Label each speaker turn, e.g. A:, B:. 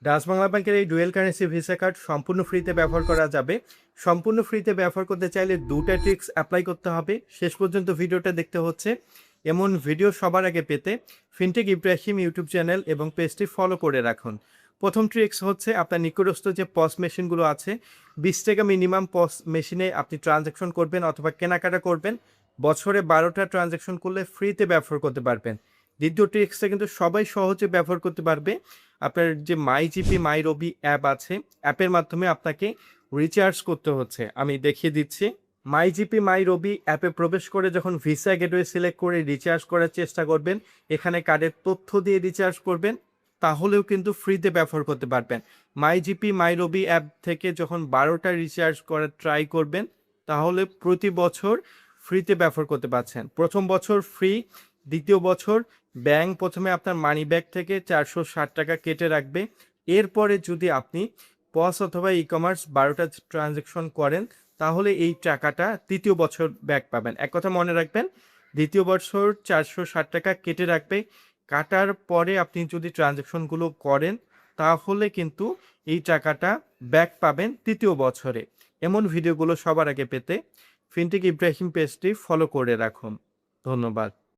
A: Dutch Bangla ব্যাংকের এই dual currency visa card সম্পূর্ণ ফ্রিতে ব্যবহার করা যাবে। সম্পূর্ণ ফ্রিতে ব্যবহার করতে চাইলে 2টা ট্রিক্স অ্যাপ্লাই করতে হবে। শেষ পর্যন্ত ভিডিওটা দেখতে হচ্ছে। এমন ভিডিও সবার আগে পেতে ফিনটেক ইব্রাহিম ইউটিউব চ্যানেল এবং পেজটি ফলো করে রাখুন। প্রথম ট্রিক্স হচ্ছে আপনার নিকটস্থ যে পস মেশিনগুলো আছে, 20 টাকা মিনিমাম পস মেশিনে আপনি ট্রানজ্যাকশন করবেন অথবা কেনাকাটা করবেন। বছরে 12টা ট্রানজ্যাকশন করলে ফ্রিতে ব্যবহার করতে পারবেন। দ্বিতীয় ট্রিক্সটা কিন্তু সবাই সহজে ব্যবহার করতে পারবে। আপনার যে মাই জিপি মাই রবি অ্যাপ আছে, অ্যাপের মাধ্যমে আপনাকে রিচার্জ করতে হচ্ছে। আমি দেখিয়ে দিচ্ছি। মাই জিপি মাই রবি অ্যাপে প্রবেশ করে যখন ভিসা গেটওয়ে সিলেক্ট করে রিচার্জ করার চেষ্টা করবেন, এখানে কার্ডের তথ্য দিয়ে রিচার্জ করবেন, তাহলেও কিন্তু ফ্রিতে ব্যবহার করতে পারবেন। মাই জিপি মাই রবি অ্যাপ থেকে যখন 12টা রিচার্জ করার ট্রাই করবেন, তাহলে প্রতি বছর ফ্রিতে ব্যবহার করতে পারছেন। প্রথম বছর ফ্রি, দ্বিতীয় বছর ব্যাংক প্রথমে আপনার মানি ব্যাগ থেকে 460 টাকা কেটে রাখবে। এরপরে যদি আপনি পস অথবা ই কমার্স 12টা ট্রানজ্যাকশন করেন, তাহলে এই টাকাটা তৃতীয় বছর ব্যাক পাবেন। এক কথা মনে রাখবেন, দ্বিতীয় বছর 460 টাকা কেটে রাখবে। কাটার পরে আপনি যদি ট্রানজ্যাকশনগুলো করেন, তাহলে কিন্তু এই টাকাটা ব্যাক পাবেন তৃতীয় বছরে। এমন ভিডিওগুলো সবার আগে পেতে ফিনটেক ইব্রাহিম পেজটি ফলো করে রাখুন। ধন্যবাদ।